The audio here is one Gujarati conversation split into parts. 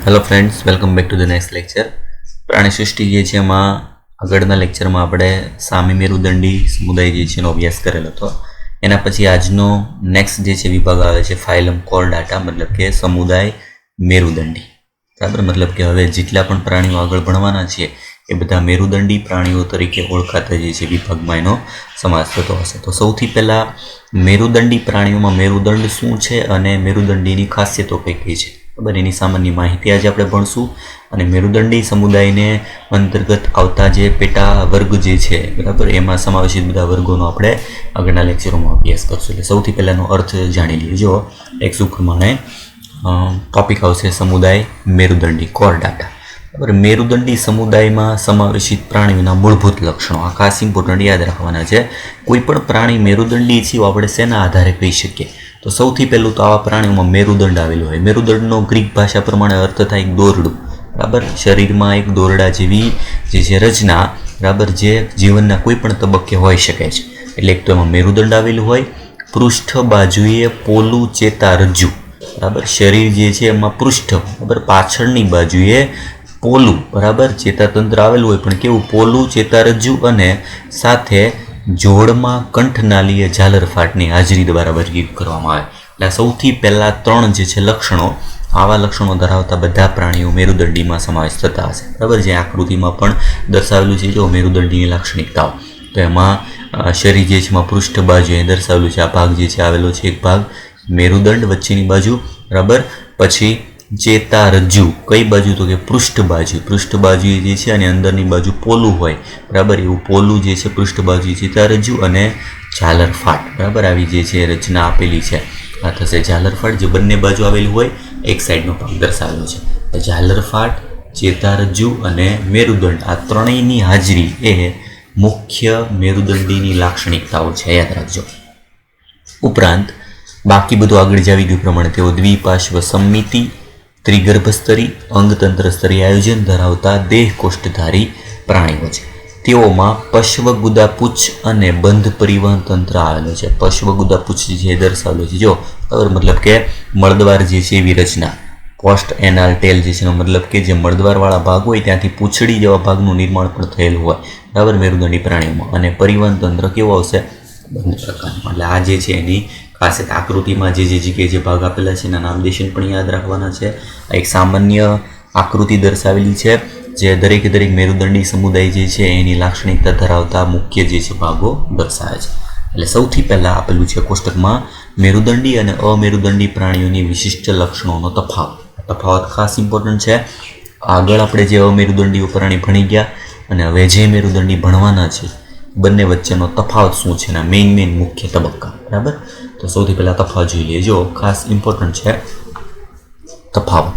Hello friends, welcome back to the next lecture. પ્રાણી સૃષ્ટિ જે છે એમાં આગળના લેક્ચરમાં આપણે સામી મેરુદંડી સમુદાય જે છે એનો અભ્યાસ કરેલો હતો. એના પછી આજનો નેક્સ્ટ જે છે વિભાગ આવે છે ફાઇલમ કોર્ડાટા, મતલબ કે સમુદાય મેરુદંડી. બરાબર, મતલબ કે હવે જેટલા પણ પ્રાણીઓ આગળ ભણવાના છે એ બધા મેરુદંડી પ્રાણીઓ તરીકે ઓળખાતા જે છે વિભાગમાં એનો સમાવેશ થતો હશે. તો સૌથી પહેલાં મેરુદંડી પ્રાણીઓમાં મેરુદંડ શું છે અને મેરુદંડીની ખાસિયતો કઈ કઈ છે, બરાબર, એની સામાન્ય માહિતી આજે આપણે ભણશું. અને મેરુદંડી સમુદાયને અંતર્ગત આવતા જે પેટા વર્ગ જે છે, બરાબર, એમાં સમાવેશિત બધા વર્ગોનો આપણે આગળના લેક્ચરોમાં અભ્યાસ કરશું. એટલે સૌથી પહેલાંનો અર્થ જાણી લેજો. એક શું પ્રમાણે ટોપિક આવશે સમુદાય મેરુદંડી કોર્ડાટા. બરાબર, મેરુદંડી સમુદાયમાં સમાવેશિત પ્રાણીઓના મૂળભૂત લક્ષણો આ ખાસ ઇમ્પોર્ટન્ટ યાદ રાખવાના છે. કોઈ પણ પ્રાણી મેરુદંડી છે આપણે શેના આધારે કહી શકીએ? તો સૌથી પહેલું તો આવા પ્રાણીઓમાં મેરુદંડ આવેલો હોય. મેરુદંડનો ગ્રીક ભાષા પ્રમાણે અર્થ થાય દોરડું. બરાબર, શરીરમાં એક દોરડા જેવી જે છે રચના, બરાબર, જે જીવનના કોઈ પણ તબક્કે હોઈ શકે છે. એટલે એક તો એમાં મેરુદંડ આવેલું હોય. પૃષ્ઠ બાજુએ પોલું ચેતારજ્જુ, બરાબર, શરીર જે છે એમાં પૃષ્ઠ, બરાબર, પાછળની બાજુએ પોલું, બરાબર, ચેતાતંત્ર આવેલું હોય, પણ કેવું પોલું ચેતારજ્જુ, અને સાથે જોડમાં કંઠનાલીય ઝાલરફાટની હાજરી દ્વારા વર્ગીકૃત કરવામાં આવે. એટલે સૌથી પહેલાં ત્રણ જે છે લક્ષણો, આવા લક્ષણો ધરાવતા બધા પ્રાણીઓ મેરુદંડીમાં સમાવેશ થતા હશે. બરાબર, જે આકૃતિમાં પણ દર્શાવેલું છે જો મેરુદંડીની લાક્ષણિકતાઓ. તો એમાં શરીર જે છે એમાં પૃષ્ઠ બાજુ એ દર્શાવેલું છે. આ ભાગ જે છે આવેલો છે એક ભાગ મેરુદંડ વચ્ચેની બાજુ, બરાબર. પછી ચેતારજ્જુ કઈ બાજુ? તો કે પૃષ્ઠ બાજુ. પૃષ્ઠ બાજુ જે છે અને અંદરની બાજુ પોલું હોય, બરાબર, એવું પોલું જે છે પૃષ્ઠ બાજુ ચેતારજ્જુ, અને ઝાલરફાટ, બરાબર, આવી જે છે રચના આપેલી છે. આ થશે ઝાલરફાટ, જે બંને બાજુ આવેલું હોય, એક સાઈડનો ભાગ દર્શાવેલો છે. ઝાલરફાટ, ચેતારજ્જુ અને મેરુદંડ, આ ત્રણેયની હાજરી એ મુખ્ય મેરુદંડીની લાક્ષણિકતાઓ છે, યાદ રાખજો. ઉપરાંત બાકી બધું આગળ જાવી ગયું પ્રમાણે તેઓ દ્વિપાર્શ્વ સમમિતિ, ત્રિગર્ભસ્તરી, અંગતંત્ર સ્તરીય આયોજન ધરાવતા દેહ કોષ્ઠધારી પ્રાણીઓ છે. તેઓમાં પશ્વગુદાપુચ્છ અને બંધ પરિવહન તંત્ર આવેલો છે. પશ્વગુદાપુચ્છ જે દર્શાવેલો છે જો, બરાબર, મતલબ કે મળદ્વાર જે છે એવી રચના. પોસ્ટ એનાલ ટેલ જે છે એનો મતલબ કે જે મળદ્વારવાળા ભાગ હોય ત્યાંથી પૂંછડી જેવા ભાગનું નિર્માણ પણ થયેલું હોય, બરાબર, મેરુદંડી પ્રાણીઓમાં. અને પરિવહન તંત્ર કેવો આવશે? બંધ પ્રકારનું. એટલે આ જે છે એની ખાસ આકૃતિમાં જે જગ્યાએ જે ભાગ આપેલા છે એના નામદેશન પણ યાદ રાખવાના છે. આ એક સામાન્ય આકૃતિ દર્શાવેલી છે જે દરેક મેરુદંડી સમુદાય જે છે એની લાક્ષણિકતા ધરાવતા મુખ્ય જે છે ભાગો દર્શાવે છે. એટલે સૌથી પહેલાં આપેલું છે કોષ્ટકમાં મેરુદંડી અને અમેરુદંડી પ્રાણીઓની વિશિષ્ટ લક્ષણોનો તફાવત. તફાવત ખાસ ઇમ્પોર્ટન્ટ છે. આગળ આપણે જે અમેરુદંડી પ્રાણી ભણી ગયા અને હવે જે મેરુદંડી ભણવાના છે બંને વચ્ચેનો તફાવત શું છે, એના મેઇન મુખ્ય તબક્કા. બરાબર, તો સૌથી પહેલાં તફાવત જોઈ લેજો, ખાસ ઇમ્પોર્ટન્ટ છે તફાવત.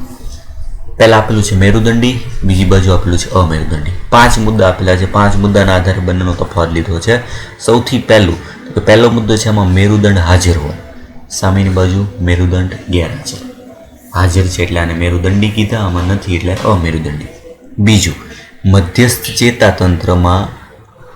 પહેલાં આપેલું છે મેરુદંડી, બીજી બાજુ આપેલું છે અમેરુદંડી. 5 મુદ્દા આપેલા છે. 5 મુદ્દાના આધારે બંનેનો તફાવત લીધો છે. સૌથી પહેલું તો પહેલો મુદ્દો છે એમાં મેરુદંડ હાજર હોય, સામેની બાજુ મેરુદંડ ગેરહાજર. હાજર છે એટલે આને મેરુદંડી કીધા, આમાં નથી એટલે અમેરુદંડી. બીજું, મધ્યસ્થ ચેતાતંત્રમાં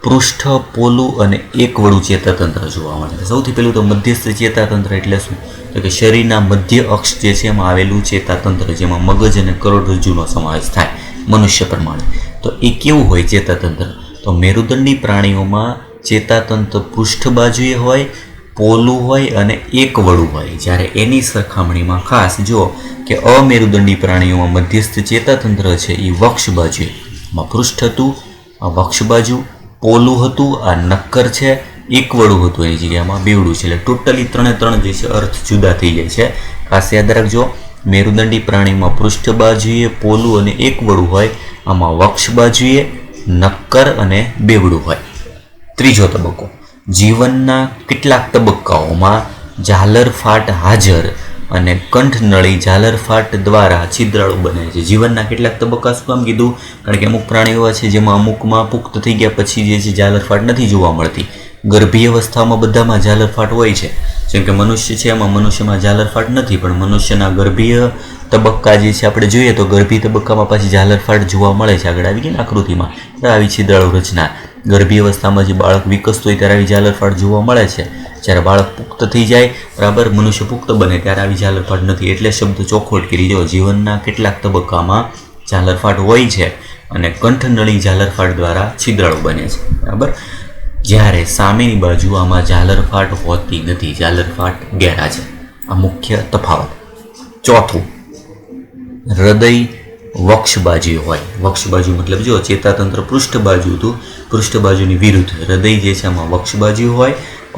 પૃષ્ઠ, પોલું અને એકવળું ચેતાતંત્ર જોવા મળે. સૌથી પહેલું તો મધ્યસ્થ ચેતાતંત્ર એટલે શું? તો કે શરીરના મધ્ય અક્ષ જે છે એમાં આવેલું ચેતાતંત્ર, જેમાં મગજ અને કરોડરજ્જુનો સમાવેશ થાય મનુષ્ય પ્રમાણે. તો એ કેવું હોય ચેતાતંત્ર? તો મેરુદંડી પ્રાણીઓમાં ચેતાતંત્ર પૃષ્ઠ બાજુએ હોય, પોલું હોય અને એકવળું હોય. જ્યારે એની સરખામણીમાં ખાસ જો કે અમેરુદંડી પ્રાણીઓમાં મધ્યસ્થ ચેતાતંત્ર છે એ વક્ષ બાજુએ, પૃષ્ઠ હતું, આ વક્ષ બાજુ, પોલું હતું, આ નક્કર છે, એકવળું હતું એની જગ્યામાં બેવડું છે. એટલે ટોટલી 3 જે છે અર્થ જુદા થઈ જાય છે. ખાસ યાદ રાખજો, મેરુદંડી પ્રાણીમાં પૃષ્ઠ બાજુએ પોલું અને એકવળું હોય, આમાં વક્ષ બાજુએ નક્કર અને બેવડું હોય. ત્રીજો તબક્કો, જીવનના કેટલાક તબક્કાઓમાં ઝાલરફાટ હાજર અને કંઠનળી ઝાલરફાટ દ્વારા છિદ્રાળુ બને છે. જીવનના કેટલાક તબક્કા શું કામ કીધું? કારણ કે અમુક પ્રાણીઓ એવા છે જેમાં અમુકમાં પુખ્ત થઈ ગયા પછી જે છે ઝાલરફાટ નથી જોવા મળતી. ગર્ભીય અવસ્થામાં બધામાં ઝાલરફાટ હોય છે. જેમ કે મનુષ્ય છે એમાં મનુષ્યમાં ઝાલરફાટ નથી, પણ મનુષ્યના ગર્ભીય તબક્કા જે છે આપણે જોઈએ તો ગર્ભીય તબક્કામાં પાછી ઝાલરફાટ જોવા મળે છે. આગળ આવી ગઈ ને આકૃતિમાં, આવી છિદ્રાળુ રચના. ગર્ભીય અવસ્થામાં જે બાળક વિકસતું હોય ત્યારે આવી ઝાલરફાટ જોવા મળે છે. જ્યારે બાળક પુખ્ત થઈ જાય, બરાબર, મનુષ્ય પુખ્ત બને ત્યારે આવી ઝાલરફાટ નથી. એટલે શબ્દ ચોખ્ખો કરી દો. જીવનના કેટલાક તબક્કામાં ઝાલરફાટ હોય છે અને કંઠનળી ઝાલરફાટ દ્વારા છિદ્રાળુ બને છે, બરાબર. જ્યારે સામેની બાજુ આમાં ઝાલરફાટ હોતી નથી, ઝાલરફાટ ગેરહાજર. આ મુખ્ય તફાવત. ચોથું, હૃદય વક્ષ બાજુ હોય. વક્ષ બાજુ મતલબ જો ચેતાતંત્ર પૃષ્ઠ બાજુ હતું, પૃષ્ઠ બાજુની વિરુદ્ધ હૃદય જે છે આમાં વક્ષ બાજુ હોય.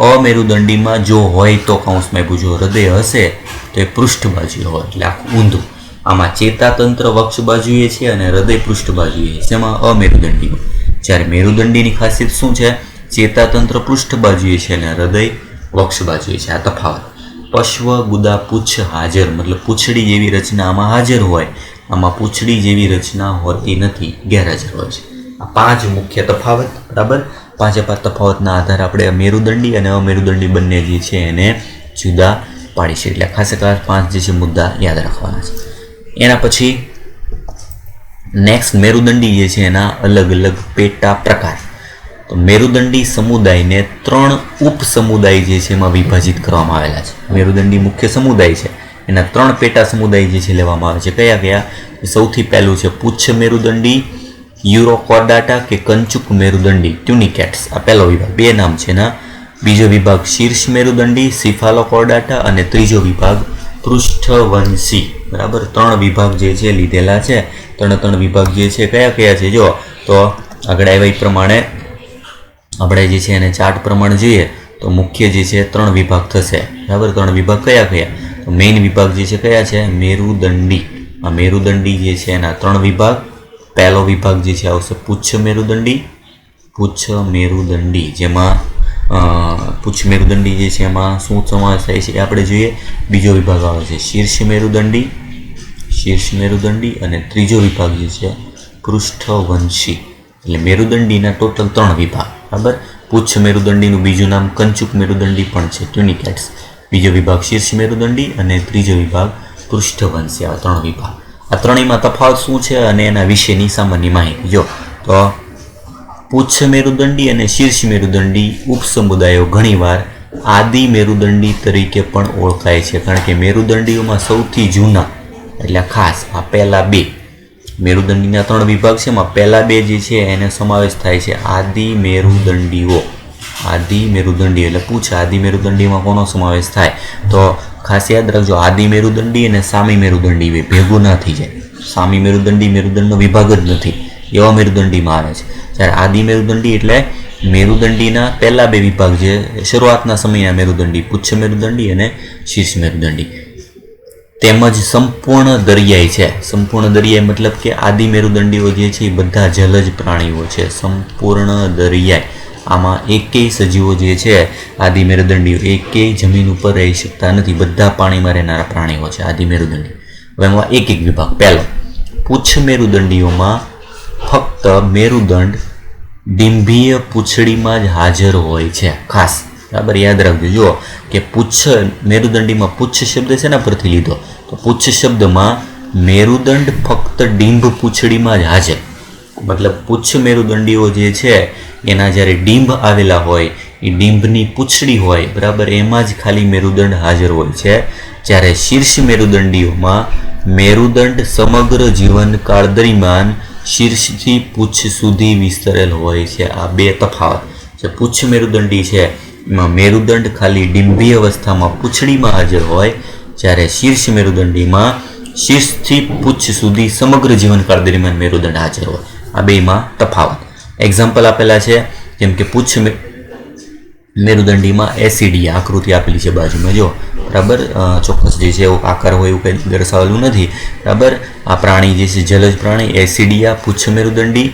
અમેરુદંડીમાં જો હોય તો કૌંસમાં પૂછો, હૃદય હશે તો એ પૃષ્ઠ બાજુ હોય, એટલે આખું ઊંધું. આમાં ચેતાતંત્ર વક્ષ બાજુએ છે અને હૃદય પૃષ્ઠ બાજુએ છે, જેમાં અમેરુદંડીમાં. જ્યારે મેરુદંડીની ખાસિયત શું છે? ચેતાતંત્ર પૃષ્ઠ બાજુએ છે અને હૃદય વક્ષ બાજુએ છે. આ તફાવત. પશ્વ ગુદા પૂંછ હાજર, મતલબ પૂંછડી જેવી રચના આમાં હાજર હોય, આમાં પૂંછડી જેવી રચના હોતી નથી, ગેરહાજર હોય છે. આ 5 મુખ્ય તફાવત, બરાબર. 5 તફાવતના આધારે આપણે મેરુદંડી અને અમેરુદંડી બંને જે છે એને જુદા પાડીશું. એટલે ખાસ 5 જે છે મુદ્દા યાદ રાખવાના છે. એના પછી નેક્સ્ટ મેરુદંડી જે છે એના અલગ અલગ પેટા પ્રકાર. તો મેરુદંડી સમુદાયને 3 ઉપસમુદાય જે છે એમાં વિભાજિત કરવામાં આવેલા છે. મેરુદંડી મુખ્ય સમુદાય છે, એના 3 પેટા સમુદાય જે છે લેવામાં આવે છે. કયા કયા? સૌથી પહેલું છે પુચ્છ મેરુદંડી, યુરોકોર્ડાટા કે કંચુક મેરુદંડી, ટ્યુનિકેટ્સ. આ પહેલો વિભાગ. 2 નામ છે એના. બીજો વિભાગ શીર્ષ મેરુદંડી, સિફાલોકોર્ડાટા, અને ત્રીજો વિભાગ પૃષ્ઠવંશી, બરાબર. 3 વિભાગ જે છે લીધેલા છે. 3 વિભાગ જે છે કયા કયા છે જો, તો આગળ આવ્યા પ્રમાણે આપણે જે છે એને ચાર્ટ પ્રમાણે જોઈએ તો મુખ્ય જે છે 3 વિભાગ થશે, બરાબર. 3 વિભાગ કયા કયા? તો મેઇન વિભાગ જે છે કયા છે? મેરુદંડી. આ મેરુદંડી જે છે એના 3 વિભાગ. પહેલો વિભાગ જે છે આવશે પુચ્છ મેરુદંડી. પુચ્છ મેરુદંડી, જેમાં પુચ્છ મેરુદંડી જે છે એમાં શું સમાવેશ થાય છે એ આપણે જોઈએ. બીજો વિભાગ આવે છે શીર્ષ મેરુદંડી, શીર્ષ મેરુદંડી, અને ત્રીજો વિભાગ જે છે પૃષ્ઠવંશી. એટલે મેરુદંડીના ટોટલ 3 વિભાગ, બરાબર. પુચ્છ મેરુદંડીનું બીજું નામ કંચુક મેરુદંડી પણ છે, ટ્યુનિકેટ્સ. બીજો વિભાગ શીર્ષ મેરુદંડી અને ત્રીજો વિભાગ પૃષ્ઠવંશી. આ 3 વિભાગ. આ ત્રણેયમાં તફાવત શું છે અને એના વિશેની સામાન્ય માહિતી જો, તો પુચ્છ મેરુદંડી અને શીર્ષ મેરુદંડી ઉપસમુદાયો ઘણીવાર આદિ મેરુદંડી તરીકે પણ ઓળખાય છે, કારણ કે મેરુદંડીઓમાં સૌથી જૂના એટલે ખાસ આ પહેલા 2 મેરુદંડીના 3 વિભાગ છે, એમાં પહેલા 2 જે છે એને સમાવેશ થાય છે આદિ મેરુદંડીઓ. આદિ મેરુદંડી એટલે પૂછ આદિ મેરુદંડીમાં કોનો સમાવેશ થાય? તો ખાસ યાદ રાખજો, આદિ મેરુદંડી અને સામી મેરુદંડી ભેગું ના થઈ જાય. સામી મેરુદંડી મેરુદંડનો વિભાગ જ નથી, એવા મેરુદંડીમાં આવે છે. જ્યારે આદિ મેરુદંડી એટલે મેરુદંડીના પહેલા 2 વિભાગ જે શરૂઆતના સમયના મેરુદંડી, પુચ્છ મેરુદંડી અને શીર્ષ મેરુદંડી. તેમજ સંપૂર્ણ દરિયાઈ છે. સંપૂર્ણ દરિયાઈ મતલબ કે આદિ મેરુદંડીઓ જે છે એ બધા જલજ પ્રાણીઓ છે. સંપૂર્ણ દરિયાઈ, આમાં એકેય સજીવો જે છે આદિ મેરુદંડીઓ એકેય જમીન ઉપર રહી શકતા નથી, બધા પાણીમાં રહેનારા પ્રાણીઓ છે આદિ મેરુદંડી. હવે એમાં એક વિભાગ. પહેલો પુચ્છ મેરુદંડીઓમાં ફક્ત મેરુદંડ ડિંભીય પૂંછડીમાં જ હાજર હોય છે. ખાસ બરાબર યાદ રાખજો. જુઓ કે પુચ્છ મેરુદંડીમાં પુચ્છ શબ્દ શેના પરથી લીધો? તો પુચ્છ શબ્દમાં મેરુદંડ ફક્ત ડિંભ પૂંછડીમાં જ હાજર, મતલબ પુચ્છ મેરુદંડીઓ જે છે એના જ્યારે ડિંભ આવેલા હોય એ ડિંભની પૂંછડી હોય, બરાબર, એમાં જ ખાલી મેરુદંડ હાજર હોય છે. જ્યારે શીર્ષ મેરુદંડીઓમાં મેરુદંડ સમગ્ર જીવનકાળ દરમિયાન શીર્ષથી પૂંછ સુધી વિસ્તરેલ હોય છે. આ 2 તફાવત છે. પુચ્છ મેરુદંડી છે એમાં મેરુદંડ ખાલી ડિંભી અવસ્થામાં પૂંછડીમાં હાજર હોય, જ્યારે શીર્ષ મેરુદંડીમાં શીર્ષથી પૂંછ સુધી સમગ્ર જીવનકાળ દરમિયાન મેરુદંડ હાજર હોય. આ 2માં તફાવત. એક્ઝામ્પલ આપેલા છે, જેમ કે પુચ્છ મેરુદંડીમાં એસિડિયા આકૃતિ આપેલી છે બાજુમાં જો, બરાબર. ચોક્કસ જે છે એવો આકાર હોય એવું કંઈ દર્શાવેલું નથી, બરાબર. આ પ્રાણી જે છે જલજ પ્રાણી એસિડિયા, પુચ્છ મેરુદંડી,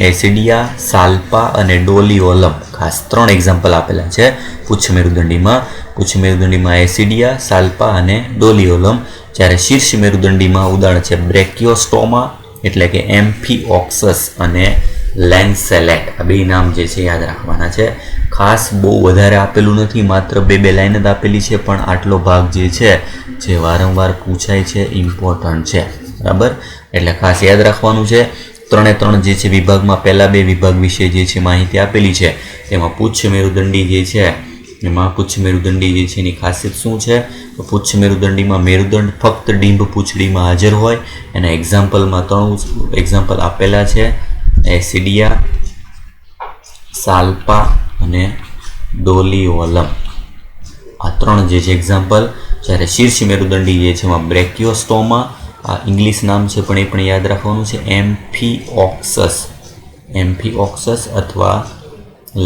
એસિડિયા, સાલ્પા અને ડોલિઓલમ. ખાસ 3 એક્ઝામ્પલ આપેલા છે પુચ્છ મેરુદંડીમાં. પુચ્છ મેરુદંડીમાં એસિડિયા, સાલ્પા અને ડોલિઓલમ. જ્યારે શીર્ષ મેરુદંડીમાં ઉદાહરણ છે બ્રેકિયોસ્ટોમા એટલે કે એમ્ફીઓક્સસ અને લેન્સેલેટ. આ 2 નામ જે છે યાદ રાખવાના છે. ખાસ બહુ વધારે આપેલું નથી, માત્ર 2 લાઈન જ આપેલી છે, પણ આટલો ભાગ જે છે જે વારંવાર પૂછાય છે, ઇમ્પોર્ટન્ટ છે, બરાબર. એટલે ખાસ યાદ રાખવાનું છે. 3 જે છે વિભાગમાં પહેલા 2 વિભાગ વિશે જે છે માહિતી આપેલી છે, એમાં પુચ્છ મેરુદંડી જે છે એમાં પુચ્છ મેરુદંડી જે છે એની ખાસિયત શું છે? તો પુચ્છ મેરુદંડીમાં મેરુદંડ ફક્ત ડીંબ પૂંછડીમાં હાજર હોય. એના એક્ઝામ્પલમાં 3 એક્ઝામ્પલ આપેલા છે: એસિડિયા, સાલ્પા અને ડોલિઓલમ. આ 3 જે છે એક્ઝામ્પલ. જ્યારે શીર્ષ મેરુદંડી જે છે એમાં બ્રેકિયોસ્ટોમા, આ ઇંગ્લિશ નામ છે પણ એ પણ યાદ રાખવાનું છે, એમ્ફીઓક્સસ અથવા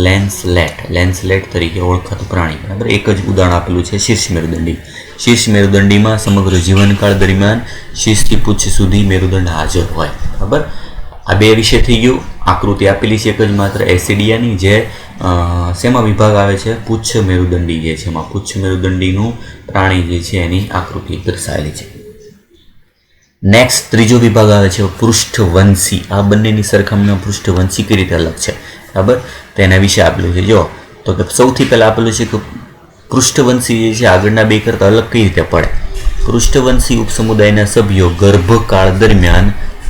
લેન્સલેટ તરીકે ઓળખાતું પ્રાણી. બરાબર, એક જ ઉદાહરણ આપેલું છે શીર્ષ મેરુદંડી. શીર્ષ મેરુદંડીમાં સમગ્ર જીવનકાળ દરમિયાન શીર્ષથી પૂંછ સુધી મેરુદંડ હાજર હોય. બરાબર, આ 2 વિશે થઈ ગયું. આકૃતિ આપેલી છે એક જ માત્ર એસિડિયાની, જે શેમાં વિભાગ આવે છે? પુચ્છ મેરુદંડી જે છે એમાં પુચ્છ મેરુદંડીનું પ્રાણી જે છે એની આકૃતિ દર્શાવેલી છે. નેક્સ્ટ ત્રીજો વિભાગ આવે છે પૃષ્ઠવંશી. આ બંનેની સરખામણીમાં પૃષ્ઠવંશી કઈ રીતે અલગ છે? બરાબર, તેના વિશે આપેલું છે. જો તો કે સૌથી પહેલા આપેલું છે કે પૃષ્ઠવંશી જે છે આગળના 2 કરતાં અલગ કઈ રીતે પડે? પૃષ્ઠવંશી ઉપસમુદાયના સભ્યો ગર્ભકાળ દરમિયાન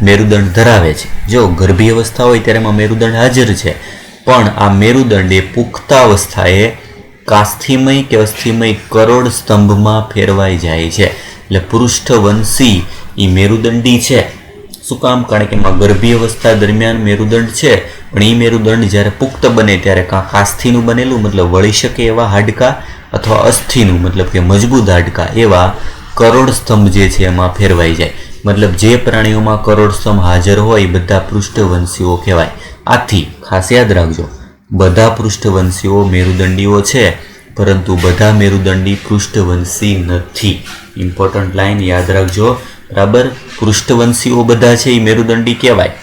મેરુદંડ ધરાવે છે. જો ગર્ભી અવસ્થા હોય ત્યારે એમાં મેરુદંડ હાજર છે, પણ આ મેરુદંડ એ પુખ્તાવસ્થાએ કાસ્થિમય કે અસ્થિમય કરોડ સ્તંભમાં ફેરવાઈ જાય છે. એટલે પૃષ્ઠવંશી એ મેરુદંડી છે. શું કામ? કારણ કે એમાં ગર્ભી અવસ્થા દરમિયાન મેરુદંડ છે, પણ એ મેરુદંડ જ્યારે પુખ્ત બને ત્યારે કાં કાસ્થિનું બનેલું મતલબ વળી શકે એવા હાડકાં, અથવા અસ્થિનું મતલબ કે મજબૂત હાડકાં એવા કરોડ સ્તંભ જે છે એમાં ફેરવાઈ જાય. મતલબ જે પ્રાણીઓમાં કરોડ સ્તંભ હાજર હોય એ બધા પૃષ્ઠવંશીઓ કહેવાય. આથી ખાસ યાદ રાખજો, બધા પૃષ્ઠવંશીઓ મેરુદંડીઓ છે, પરંતુ બધા મેરુદંડી પૃષ્ઠવંશી નથી. ઇમ્પોર્ટન્ટ લાઈન યાદ રાખજો. બરાબર, પૃષ્ઠવંશીઓ બધા છે એ મેરુદંડી કહેવાય,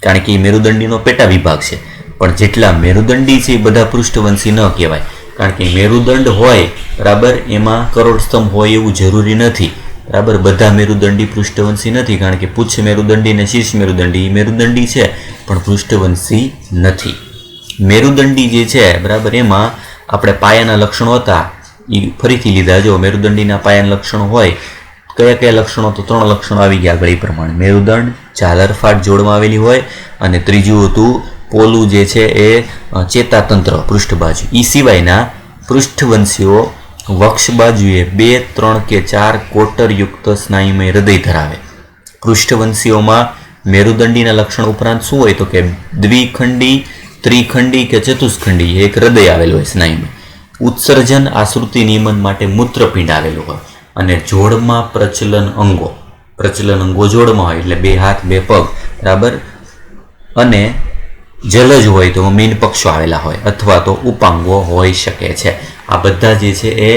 કારણ કે એ મેરુદંડીનો પેટા વિભાગ છે. પણ જેટલા મેરુદંડી છે એ બધા પૃષ્ઠવંશી ન કહેવાય, કારણ કે મેરુદંડ હોય બરાબર એમાં કરોડ સ્તંભ હોય એવું જરૂરી નથી. બરાબર, બધા મેરુદંડી પૃષ્ઠવંશી નથી, કારણ કે પુચ્છ મેરુદંડી અને શીર્ષ મેરુદંડી એ મેરુદંડી છે પણ પૃષ્ઠવંશી નથી. મેરુદંડી જે છે બરાબર એમાં આપણે પાયાના લક્ષણો હતા એ ફરીથી લીધા. જો મેરુદંડીના પાયાના લક્ષણો હોય, કયા લક્ષણો? તો 3 લક્ષણો આવી ગયા આગળ એ પ્રમાણે. મેરુદંડ ઝાલરફાટ જોડમાં આવેલી હોય, અને ત્રીજું હતું પોલું જે છે એ ચેતાતંત્ર પૃષ્ઠ બાજુ. એ સિવાયના પૃષ્ઠવંશીઓ વક્ષ બાજુએ 2, 3 કે 4 કોટરયુક્ત સ્નાયુમય હૃદય ધરાવે. પૃષ્ઠવંશીઓમાં મેરુદંડીના લક્ષણ ઉપરાંત શું હોય? તો કે દ્વિખંડી, ત્રિખંડી કે ચતુષ્ખંડી એક હૃદય આવેલું હોય સ્નાયુમય. ઉત્સર્જન આશ્રુતિ નિયમન માટે મૂત્રપિંડ આવેલું હોય, અને જોડમાં પ્રચલન અંગો જોડમાં હોય, એટલે 2 હાથ 2 પગ. બરાબર, અને જલજ હોય તો મીન પક્ષો આવેલા હોય, અથવા તો ઉપાંગો હોઈ શકે છે. આ બધા જે છે એ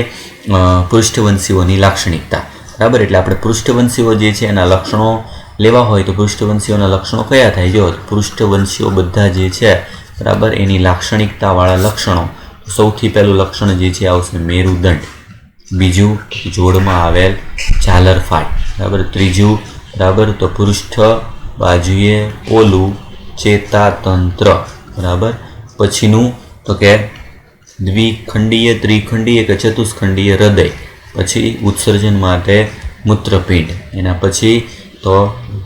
પૃષ્ઠવંશીઓની લાક્ષણિકતા. બરાબર, એટલે આપણે પૃષ્ઠવંશીઓ જે છે એના લક્ષણો લેવા હોય તો પૃષ્ઠવંશીઓના લક્ષણો કયા થાય? જો પૃષ્ઠવંશીઓ બધા જે છે બરાબર એની લાક્ષણિકતાવાળા લક્ષણો. સૌથી પહેલું લક્ષણ જે છે આવશે મેરુદંડ, બીજું જોડમાં આવેલ ઝાલરફાટ, બરાબર, ત્રીજું બરાબર તો પૃષ્ઠ બાજુએ પોલું ચેતાતંત્ર, બરાબર, પછીનું તો કે દ્વિખંડીય, ત્રિખંડીય કે ચતુષ્ખંડીય હૃદય, પછી ઉત્સર્જન માટે મૂત્રપિંડ, એના પછી તો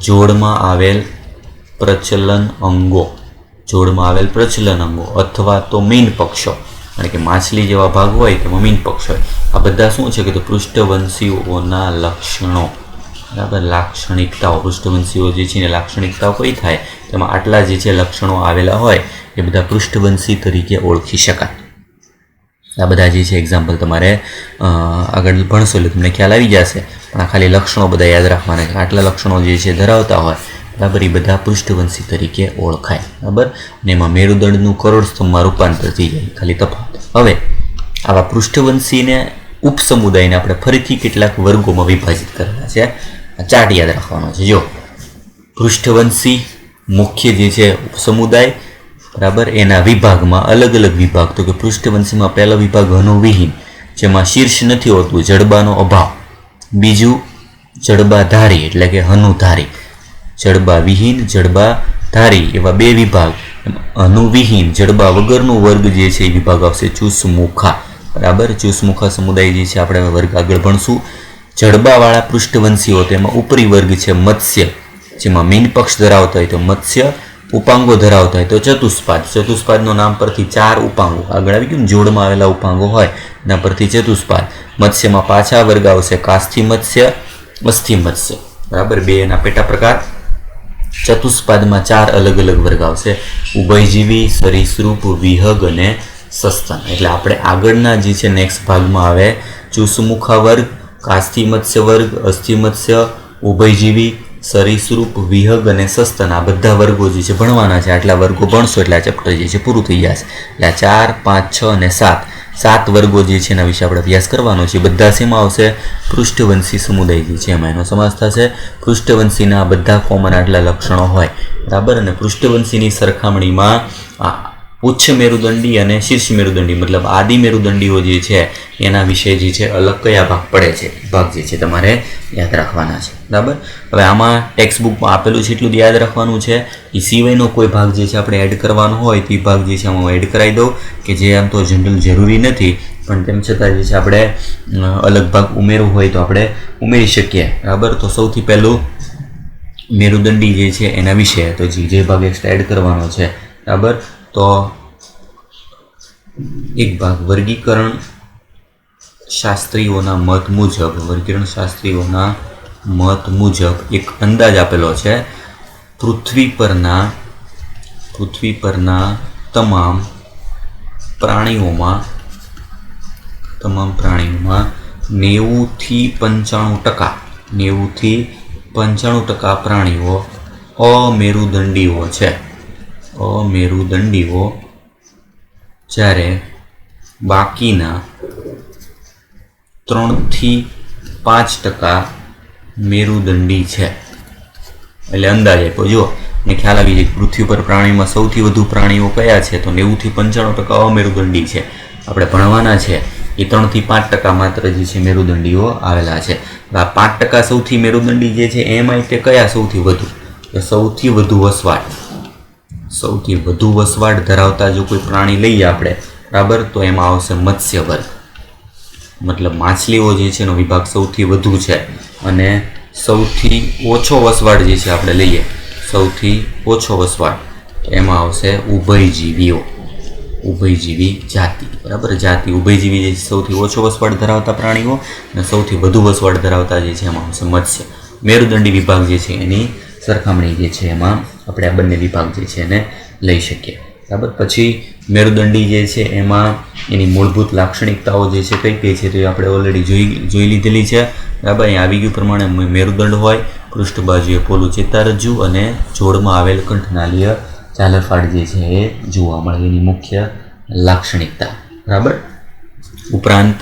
જોડમાં આવેલ પ્રચલન અંગો, અથવા તો મીન પક્ષો, કારણ કે માછલી જેવા ભાગ હોય તેમાં મીન પક્ષ હોય. આ બધા શું છે કે તો પૃષ્ઠવંશીઓના લક્ષણો. બરાબર, લાક્ષણિકતાઓ. પૃષ્ઠવંશીઓ જે છે એને લાક્ષણિકતાઓ કઈ થાય? તેમાં આટલા જે છે લક્ષણો આવેલા હોય એ બધા પૃષ્ઠવંશી તરીકે ઓળખી શકાય. આ બધા જે છે એક્ઝામ્પલ તમારે આગળ ભણશો એટલે તમને ખ્યાલ આવી જશે, પણ આ ખાલી લક્ષણો બધા યાદ રાખવાના છે. આટલા લક્ષણો જે છે ધરાવતા હોય બરાબર એ બધા પૃષ્ઠવંશી તરીકે ઓળખાય. બરાબર, અને એમાં મેરુદંડનું કરોડ સ્તંભમાં રૂપાંતર થઈ જાય, ખાલી તફાવત. હવે આવા પૃષ્ઠવંશીને ઉપસમુદાયને આપણે ફરીથી કેટલાક વર્ગોમાં વિભાજિત કરેલા છે. આ ચાર્ટ યાદ રાખવાનો છે. જો પૃષ્ઠવંશી મુખ્ય જે છે ઉપસમુદાય, બરાબર, એના વિભાગમાં અલગ અલગ વિભાગ. તો કે પૃષ્ઠવંશીમાં પહેલો વિભાગ હનુવિહીન, જેમાં શીર્ષ નથી હોતું, જડબાનો અભાવ. બીજું જડબાધારી એટલે કે હનુધારી. જડબાવિહીન, જડબાધારી એવા 2 વિભાગ. હનુવિહીન જડબા વગરનું વર્ગ જે છે એ વિભાગ આવશે ચૂસમુખા. બરાબર, ચૂસમુખા સમુદાય જે છે આપણે વર્ગ આગળ ભણશું. જડબાવાળા પૃષ્ઠવંશીઓ તેમાં ઉપરી વર્ગ છે મત્સ્ય, જેમાં મીન પક્ષ ધરાવતા હોય તો મત્સ્ય, ઉપાંગો ધરાવતા હોય તો ચતુષ્પાદ. ચતુષ્પાદનું નામ પરથી 4 ઉપાંગો આગળ આવી ગયું. જોડમાં આવેલા ઉપાંગો હોય એના પરથી ચતુષ્પાદ. મત્સ્યમાં પાછા વર્ગ આવશે કાસ્થિ મત્સ્ય, અસ્થિ મત્સ્ય. બરાબર, બે એના પેટા પ્રકાર. ચતુષ્પાદમાં 4 અલગ અલગ વર્ગ આવશે: ઉભયજીવી, સરીસૃપ, વિહગ અને સસ્તન. એટલે આપણે આગળના જે છે નેક્સ્ટ ભાગમાં આવે ચુસમુખા વર્ગ, કાસ્થિ મત્સ્ય વર્ગ, અસ્થિ મત્સ્ય, ઉભયજીવી, સરીસૃપ, વિહગ અને સસ્તન. આ બધા વર્ગો જે છે ભણવાના છે. આટલા વર્ગો ભણશો એટલે આ ચેપ્ટર જે છે પૂરું થઈ જશે. એટલે 4, 5, 6 અને 7 વર્ગો જે છે એના વિશે આપણે અભ્યાસ કરવાનો છે. બધા શેમાં આવશે? પૃષ્ઠવંશી સમુદાય જે છે એમાં એનો સમાસ થશે. પૃષ્ઠવંશીના બધા કોમન આટલા લક્ષણો હોય. બરાબર, અને પૃષ્ઠવંશીની સરખામણીમાં ઉચ્ચ મેરુદંડી અને શીર્ષ મેરુદંડી મતલબ આદિ મેરુદંડીઓ જે છે એના વિશે જે છે અલગ કયા ભાગ પડે છે ભાગ જે છે તમારે યાદ રાખવાના છે. બરાબર, હવે આમાં ટેક્સ્ટ બુકમાં આપેલું છે એટલું યાદ રાખવાનું છે. એ સિવાયનો કોઈ ભાગ જે છે આપણે એડ કરવાનો હોય તો એ ભાગ જે છે હું એડ કરાવી દઉં, કે જે આમ તો જનરલ જરૂરી નથી પણ તેમ છતાં જે છે આપણે અલગ ભાગ ઉમેરવું હોય તો આપણે ઉમેરી શકીએ. બરાબર, તો સૌથી પહેલું મેરુદંડી જે છે એના વિશે તો જે ભાગ એક્સ્ટ્રા એડ કરવાનો છે. બરાબર, તો એક ભાગ વર્ગીકરણ શાસ્ત્રીઓના મત મુજબ એક અંદાજ આપેલો છે. પૃથ્વી પરના તમામ પ્રાણીઓમાં 90 થી 95% પ્રાણીઓ અમેરુદંડીઓ છે. જ્યારે બાકીના 3 થી 5% મેરુદંડી છે. એટલે અંદાજ આપ્યો. જો ને ખ્યાલ આવી જાય પૃથ્વી પર પ્રાણીમાં સૌથી વધુ પ્રાણીઓ કયા છે? તો 90 થી 95% અમેરુદંડી છે. આપણે ભણવાના છે એ 3 થી 5% માત્ર જે છે મેરુદંડીઓ આવેલા છે. આ 5% સૌથી મેરુદંડી જે છે એમાં તે કયા સૌથી વધુ? સૌથી વધુ વસવાટ ધરાવતા જો કોઈ પ્રાણી લઈએ આપણે, બરાબર, તો એમાં આવશે મત્સ્ય વર્ગ. મતલબ માછલીઓ જે છે એનો વિભાગ સૌથી વધુ છે. અને સૌથી ઓછો વસવાટ જે છે આપણે લઈએ, સૌથી ઓછો વસવાટ એમાં આવશે ઉભયજીવી જાતિ. બરાબર, જાતિ ઉભયજીવી જે છે સૌથી ઓછો વસવાટ ધરાવતા પ્રાણીઓ અને સૌથી વધુ વસવાટ ધરાવતા જે છે એમાં આવશે મત્સ્ય. મેરુદંડી વિભાગ જે છે એની સરખામણી જે છે એમાં આપણે આ બંને વિભાગ જે છે એને લઈ શકીએ. બરાબર, પછી મેરુદંડી જે છે એમાં એની મૂળભૂત લાક્ષણિકતાઓ જે છે કઈ કઈ છે તો એ આપણે ઓલરેડી જોઈ લીધેલી છે. બરાબર, અહીં આવી ગયું પ્રમાણે મેરુદંડ હોય, પૃષ્ઠ બાજુએ પોલું ચેતારજ્જુ અને જોડમાં આવેલ કંઠનાલીય ઝાલરફાડ જે છે એ જોવા મળે, એની મુખ્ય લાક્ષણિકતા. બરાબર, ઉપરાંત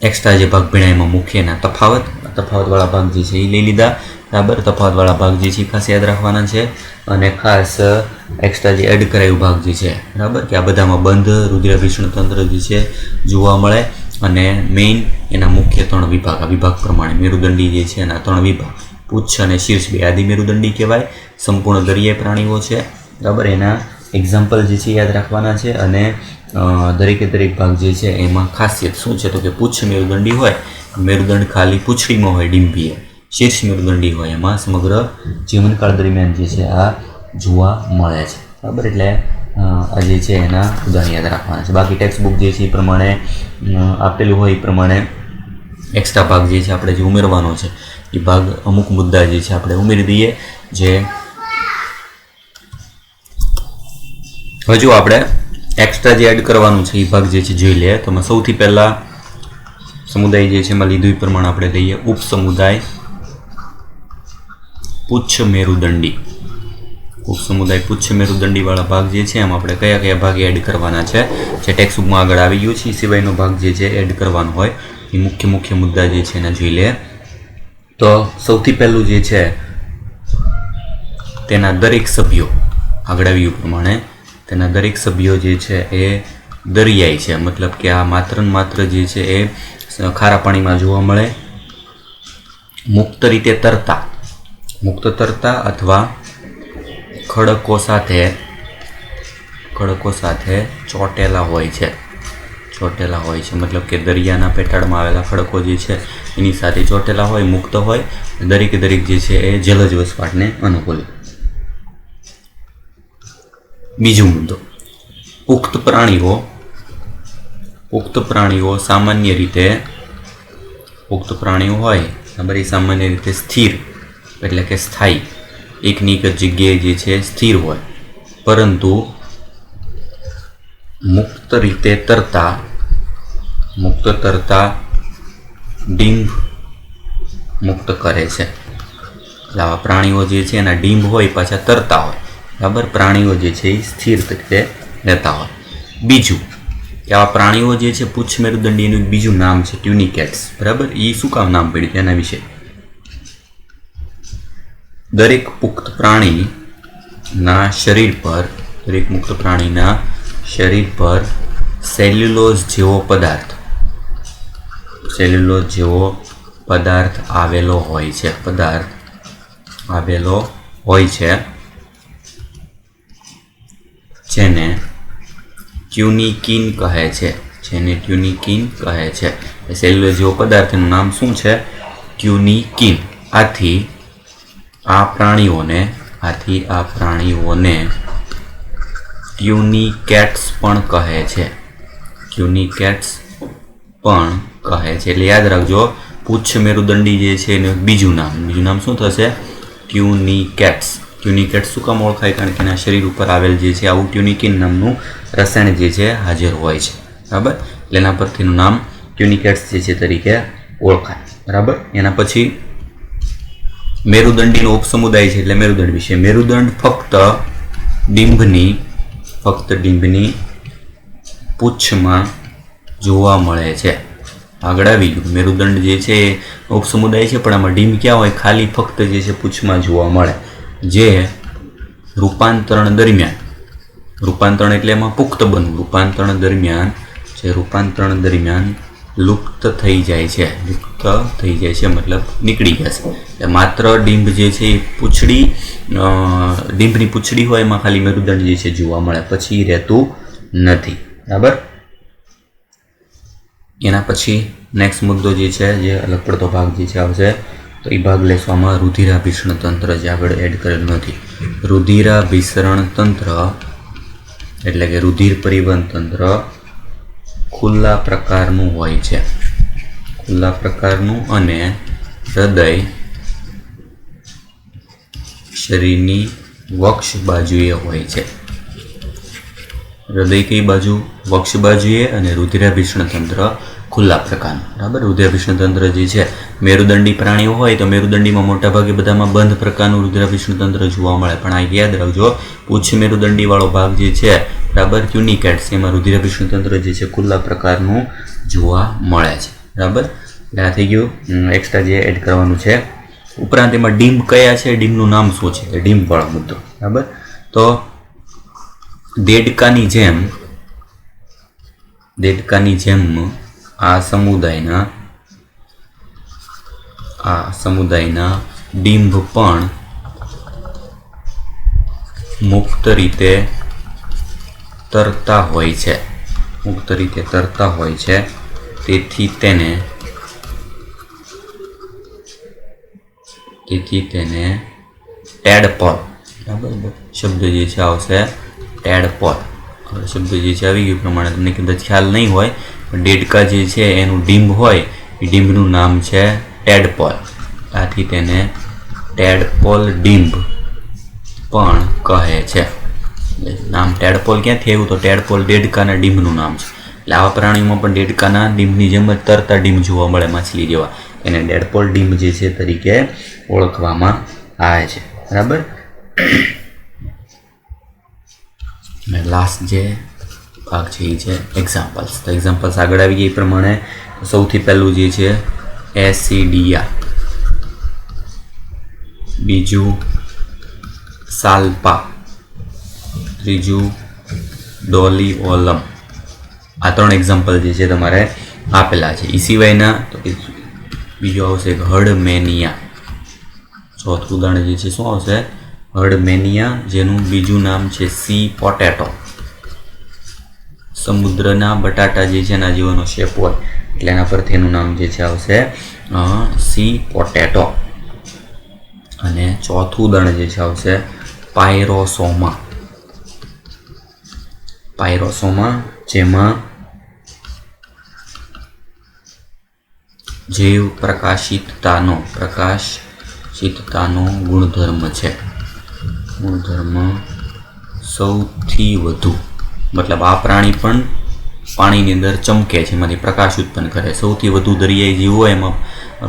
એક્સ્ટ્રા જે ભાગ ભણ્યા એમાં મુખ્યના તફાવતવાળા ભાગ જે છે એ લઈ લીધા. બરાબર, તફાવતવાળા ભાગ જે છે ખાસ યાદ રાખવાના છે. અને ખાસ એક્સ્ટ્રા જે એડ કરાયું ભાગ જે છે, બરાબર, કે આ બધામાં બંધ રુધિરાભિસરણ તંત્ર જે છે જોવા મળે. અને મેઇન એના મુખ્ય 3 વિભાગ, આ વિભાગ પ્રમાણે મેરુદંડી જે છે એના 3 વિભાગ: પુચ્છ અને શીર્ષ બે આદિ મેરુદંડી કહેવાય. સંપૂર્ણ દરિયાઈ પ્રાણીઓ છે. બરાબર, એના એક્ઝામ્પલ જે છે યાદ રાખવાના છે. અને દરેક ભાગ જે છે એમાં ખાસિયત શું છે તો કે પુચ્છ મેરુદંડી હોય, મેરુદંડ ખાલી પૂંછડીમાં હોય ડિમ્પીએ. શીર્ષ મેરુદંડી હોય એમાં સમગ્ર જીવનકાળ દરમિયાન જે છે આ જોવા મળે છે. બરાબર, એટલે આ જે છે એના ઉદાહરણ યાદ રાખવાના છે. બાકી ટેક્સ્ટ બુક જે છે એ પ્રમાણે આપેલું હોય એ પ્રમાણે એક્સ્ટ્રા ભાગ જે છે આપણે જે ઉમેરવાનો છે એ ભાગ અમુક મુદ્દા જે છે આપણે ઉમેરી દઈએ. જે હજુ આપણે એક્સ્ટ્રા જે એડ કરવાનું છે એ ભાગ જે છે જોઈ લઈએ. તો સૌથી પહેલાં સમુદાય જે છે એમાં લીધું એ પ્રમાણે આપણે લઈએ ઉપસમુદાય પુચ્છ મેરુદંડી. ઉપસમુદાય પુચ્છ મેરુદંડીવાળા ભાગ જે છે એમાં આપણે કયા ભાગ એડ કરવાના છે જે ટેક્સ્ટ બુકમાં આગળ આવી ગયું છે. એ સિવાયનો ભાગ જે છે એડ કરવાનો હોય એ મુખ્ય મુદ્દા જે છે એને જોઈ લે. તો સૌથી પહેલું જે છે તેના દરેક સભ્યો આગળ આવ્યું પ્રમાણે તેના દરેક સભ્યો જે છે એ દરિયાઈ છે. મતલબ કે આ માત્ર જે છે એ ખારા પાણીમાં જોવા મળે. મુક્ત રીતે તરતા અથવા ખડકો સાથે ચોટેલા હોય છે. મતલબ કે દરિયાના પેટાળમાં આવેલા ખડકો જે છે એની સાથે ચોટેલા હોય, મુક્ત હોય. દરેક જે છે એ જલજ વસવાટને અનુકૂળ. બીજો મુદ્દો, પુખ્ત પ્રાણીઓ સામાન્ય રીતે પુખ્ત પ્રાણીઓ હોય બરાબર એ સામાન્ય રીતે સ્થિર એટલે કે સ્થાયી એકની એક જ જગ્યાએ જે છે સ્થિર હોય, પરંતુ મુક્ત તરતા ડીંભ મુક્ત કરે છે. એટલે આવા પ્રાણીઓ જે છે એના ડીંભ હોય પાછા તરતા હોય બરાબર, પ્રાણીઓ જે છે એ સ્થિર રીતે રહેતા હોય. બીજું કે આવા પ્રાણીઓ જે છે પૂચ્છ મેરુદંડી એનું બીજું નામ છે ટ્યુનિકેટ્સ બરાબર. એ શું કામ નામ પડ્યું તેના વિશે, દરેક પુખ્ત પ્રાણીના શરીર પર સેલ્યુલોઝ જેવો પદાર્થ આવેલો હોય છે જેને ટ્યુનિકિન કહે છે. સેલ્યુલોઝ જેવો પદાર્થનું નામ શું છે? ટ્યુનિકિન. આથી આ પ્રાણીઓને ટ્યુનિકેટ્સ પણ કહે છે. એટલે યાદ રાખજો, પુચ્છ મેરુદંડી જે છે એનું બીજું નામ શું થશે? ટ્યુનિકેટ્સ. ટ્યુનિકેટ્સ શું કામ ઓળખાય? કારણ કે એના શરીર ઉપર આવેલ જે છે આવું ટ્યુનિકિન નામનું રસાયણ જે છે હાજર હોય છે બરાબર. એટલે એના પરથીનું નામ ટ્યુનિકેટ્સ જે છે તરીકે ઓળખાય બરાબર. એના પછી મેરુદંડીનો ઉપસમુદાય છે એટલે મેરુદંડ વિશે. મેરુદંડ ફક્ત ડીંભની પૂંછમાં જોવા મળે છે. આગળ આવી ગયું, મેરુદંડ જે છે એ ઉપસમુદાય છે પણ આમાં ડીંભ ક્યાં હોય? ખાલી ફક્ત જે છે પૂંછમાં જોવા મળે, જે રૂપાંતરણ એટલે એમાં પુખ્ત બનવું, રૂપાંતરણ દરમિયાન લુપ્ત થઈ જાય છે મતલબ નીકળી જશે. એટલે માત્ર ડીંભ જે છે એ ડીંભની પૂંછડી હોય એમાં ખાલી મેરુદંડ જે છે જોવા મળે, પછી રહેતું નથી બરાબર. એના પછી નેક્સ્ટ મુદ્દો જે છે જે અલગ પડતો ભાગ જે છે આવશે તો એ ભાગ લેવામાં રુધિરાભિસરણ તંત્ર જે આગળ એડ કરેલું નથી. રુધિરાભિસરણ તંત્ર એટલે કે રુધિર પરિવહન તંત્ર ખુલ્લા પ્રકારનું હોય છે, અને હૃદય શરીરની વક્ષ બાજુએ હોય છે. હૃદય કઈ બાજુ? વક્ષ બાજુએ, અને રુધિરાભિસરણ તંત્ર ખુલ્લા પ્રકારનું બરાબર. રુધિરાભિસરણ તંત્ર જે છે મેરુદંડી પ્રાણીઓ હોય તો મેરુદંડીમાં મોટાભાગે બધામાં બંધ પ્રકારનું રુધિરાભિસરણ તંત્ર જોવા મળે, પણ આ યાદ રાખજો પુચ્છ મેરુદંડી વાળો ભાગ જે છે બરાબર ટ્યુનિકેટ્સ એમાં રુધિરાભિસરણ તંત્ર જે છે ખુલ્લા પ્રકારનું જોવા મળે છે બરાબર. એટલે આ થઈ ગયું એક્સ્ટ્રા જે એડ કરવાનું છે. ઉપરાંત એમાં ડીંભ કયા છે, ડીંભનું નામ શું છે, ડીંભ વાળો મુદ્દો બરાબર. તો દેડકાની જેમ આ સમુદાયના ડીંભ પણ મુક્ત રીતે તરતા હોય છે, તેથી તેને ટેડપોલ બરાબર શબ્દ જે છે આવશે ટેડપોલ. શબ્દ જે છે આવી ગયું પ્રમાણે તમને કદાચ ખ્યાલ નહીં હોય પણ દેડકા જે છે એનું ડીંભ હોય એ ડીંભનું નામ છે ટેડપોલ. આથી તેને ટેડપોલ ડીંભ પણ કહે છે. નામ ટેડપોલ ક્યાંથી આવ્યું? તો ટેડપોલ દેડકાના ડીંભનું નામ છે. એટલે આવા પ્રાણીઓમાં પણ દેડકાના ડીંભની જેમ જ તરતા ડીંભ જોવા મળે માછલી જેવા, એને ટેડપોલ ડીંભ જે છે તરીકે ઓળખવામાં આવે છે બરાબર. લાસ્ટ જે ભાગ છે એ છે એક્ઝામ્પલ્સ. તો એક્ઝામ્પલ્સ આગળ આવી ગયા એ પ્રમાણે સૌથી પહેલું જે છે એસિડિયા, બીજું સાલ્પા, ત્રીજું ડોલિઓલમ. આ 3 એક્ઝામ્પલ જે છે તમારે આપેલા છે. એ સિવાયના તો બીજું આવશે હર્ડમેનિયા. ચોથું ઉદાહરણ જે છે શું આવશે? હર્ડમેનિયા, જેનું બીજું નામ છે સી પોટેટો. સમુદ્રના બટાટા જે છે એના જેવાનો શેપ હોય એટલે એના પરથી એનું નામ જે છે આવશે સી પોટેટો. અને ચોથું ઉદાહરણ જે છે આવશે પાયરોસોમા. પાયરોસોમા, જેમાં જીવ પ્રકાશિતતાનો ગુણધર્મ છે. ગુણધર્મ સૌથી વધુ, મતલબ આ પ્રાણી પણ પાણીની અંદર ચમકે છે, એમાંથી પ્રકાશ ઉત્પન્ન કરે. સૌથી વધુ દરિયાઈ જીવ હોય એમાં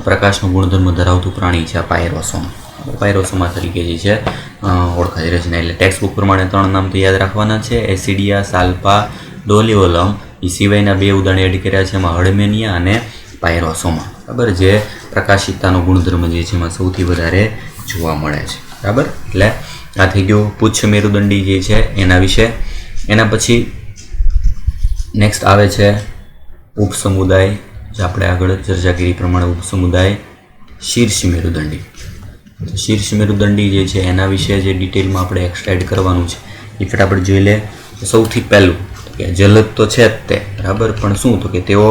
પ્રકાશનો ગુણધર્મ ધરાવતું પ્રાણી છે આ પાયરોસોમા. પાયરોસોમા તરીકે જે છે ઓળખાય રચના. એટલે ટેક્સ્ટ બુક પ્રમાણે 3 નામ તો યાદ રાખવાના છે: એસિડિયા, સાલ્પા, ડોલિઓલમ. એ સિવાયના 2 ઉદાહરણ એડ કર્યા છે, એમાં હળમેનિયા અને પાયરોસોમા. બરાબર, જે પ્રકાશિતતાનો ગુણધર્મ જે છે એમાં સૌથી વધારે જોવા મળે છે. બરાબર, એટલે આ થઈ ગયું પુચ્છ મેરુદંડી જે છે એના વિશે. એના પછી નેક્સ્ટ આવે છે ઉપસમુદાય, જે આપણે આગળ ચર્ચા કરી પ્રમાણે ઉપસમુદાય શીર્ષ મેરુદંડી. શીર્ષ મેરુદંડી જે છે એના વિશે જે ડિટેલમાં આપણે એક્સટ્રા એડ કરવાનું છે એ ફટાફટ જોઈ લે. સૌથી પહેલું કે જલદ તો છે જ તે, બરાબર, પણ શું તો કે તેઓ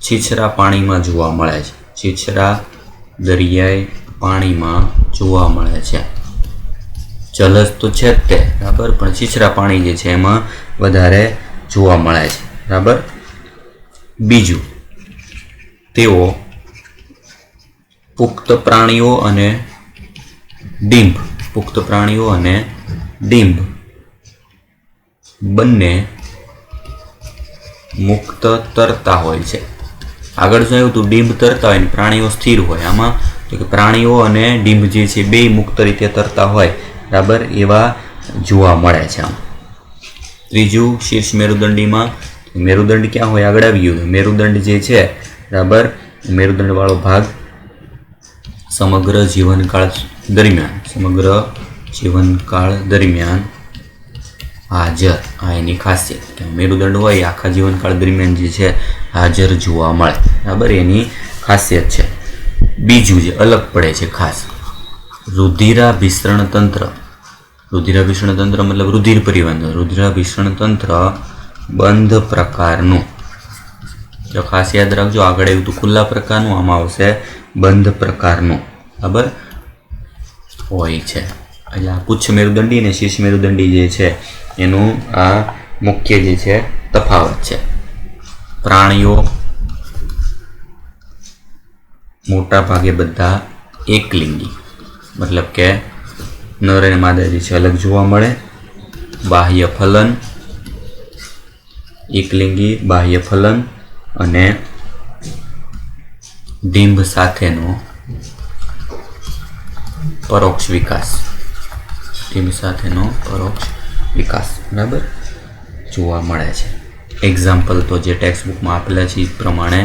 છીછરા પાણીમાં જોવા મળે છે. છીછરા દરિયાઈ પાણીમાં જોવા મળે છે. જલદ તો છે જ તે, બરાબર, પણ છીછરા પાણી જે છે એમાં વધારે જોવા મળે છે. બરાબર. બીજું, તેઓ પુખ્ત પ્રાણીઓ અને ડીંભ બંને મુક્ત તરતા હોય છે. આગળ જોયું હતું ડીંભ તરતા હોય ને પ્રાણીઓ સ્થિર હોય. આમાં તો કે પ્રાણીઓ અને ડીંભ જે છે બે મુક્ત રીતે તરતા હોય, બરાબર, એવા જોવા મળે છે. આમ ત્રીજું, શીર્ષ મેરુદંડીમાં મેરુદંડ ક્યાં હોય આગળ આવી ગયું. મેરુદંડ જે છે, બરાબર, મેરુદંડ વાળો ભાગ સમગ્ર જીવનકાળ દરમિયાન હાજર. આ એની ખાસિયત કે મેરુદંડ હોય એ આખા જીવનકાળ દરમિયાન જે છે હાજર જોવા મળે. બરાબર, એની ખાસિયત છે. બીજું જે અલગ પડે છે ખાસ, રુધિરાભિસરણ તંત્ર મતલબ રુધિર પરિવહન. રુધિરાભિસરણ તંત્ર બંધ પ્રકારનું. જો ખાસ યાદ રાખજો, આગળ એવું તો ખુલ્લા પ્રકારનું, આમાં આવશે બંધ પ્રકારનું. બરાબર હોય છે. એટલે આ પુચ્છ મેરુદંડી અને શીર્ષ મેરુદંડી જે છે એનું આ મુખ્ય જે છે તફાવત છે. પ્રાણીઓ મોટા ભાગે બધા એકલિંગી, મતલબ કે નર અને માદા જે છે અલગ જોવા મળે. બાહ્ય ફલન, એકલિંગી, બાહ્ય ફલન અને ડીંભ સાથેનો પરોક્ષ વિકાસ. બરાબર જોવા મળે છે. એક્ઝામ્પલ તો જે ટેક્સ્ટ બુકમાં આપેલા છે એ પ્રમાણે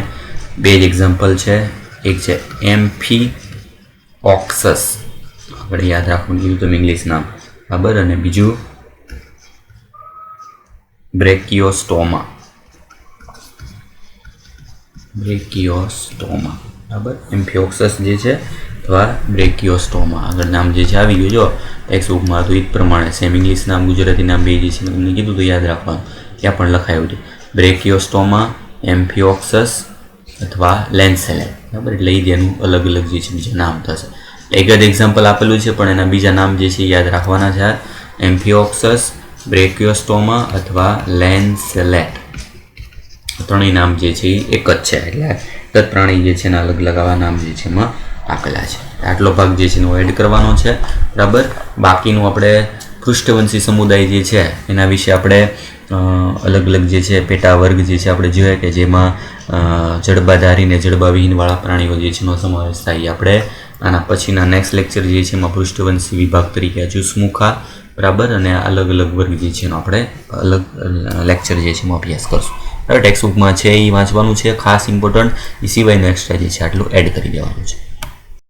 2 જ એક્ઝામ્પલ છે. એક છે એમ્ફીઓક્સસ, આપણે યાદ રાખવાનું કીધું તમે ઇંગ્લિશ નામ, બરાબર, અને બીજું બ્રેકિયોસ્ટોમા. બરાબર, એમ્ફીઓક્સસ જે છે અથવા બ્રેકિયોસ્ટોમા, આગળ નામ જે છે આવી ગયું. જો ટેક્સ્ટ બુકમાં તો એ જ પ્રમાણે સેમ ઇંગ્લિશ નામ ગુજરાતી નામ બે જે છે મેં તમને કીધું તો યાદ રાખવાનું. ત્યાં પણ લખાયું હતું બ્રેકિયોસ્ટોમા, એમ્ફીઓક્સસ અથવા લેન્સેલેટ. બરાબર, એટલે એ એનું અલગ અલગ જે છે બીજા નામ થશે. એક જ એક્ઝામ્પલ આપેલું છે પણ એના બીજા નામ જે છે યાદ રાખવાના છે. એમ્ફીઓક્સસ, બ્રેકિયોસ્ટોમા અથવા લેન્સેલેટ, ત્રણેય નામ જે છે એ એક જ છે. એટલે દરેક પ્રાણી જે છે એના અલગ અલગ આવા નામ જે છે એમાં આપેલા છે. આટલો ભાગ જે છે એનો એડ કરવાનો છે. બરાબર, બાકીનું આપણે પૃષ્ઠવંશી સમુદાય જે છે એના વિશે આપણે અલગ અલગ જે છે પેટા વર્ગ જે છે આપણે જોયા કે જેમાં જડબાધારી ને જડબાવિહીનવાળા પ્રાણીઓ જે છે એનો સમાવેશ થાય. આપણે આના પછીના નેક્સ્ટ લેક્ચર જે છે એમાં પૃષ્ઠવંશી વિભાગ તરીકે અજુસ્મુખા, બરાબર, અને અલગ અલગ વર્ગ જે છે એનો આપણે અલગ લેક્ચર જે છે એમાં અભ્યાસ કરશું. ટેક્સ્ટ બુકમાં છે એ વાંચવાનું છે, ખાસ ઇમ્પોર્ટન્ટ. એ સિવાયનું એક્સ્ટ્રા જે છે આટલું એડ કરી દેવાનું છે.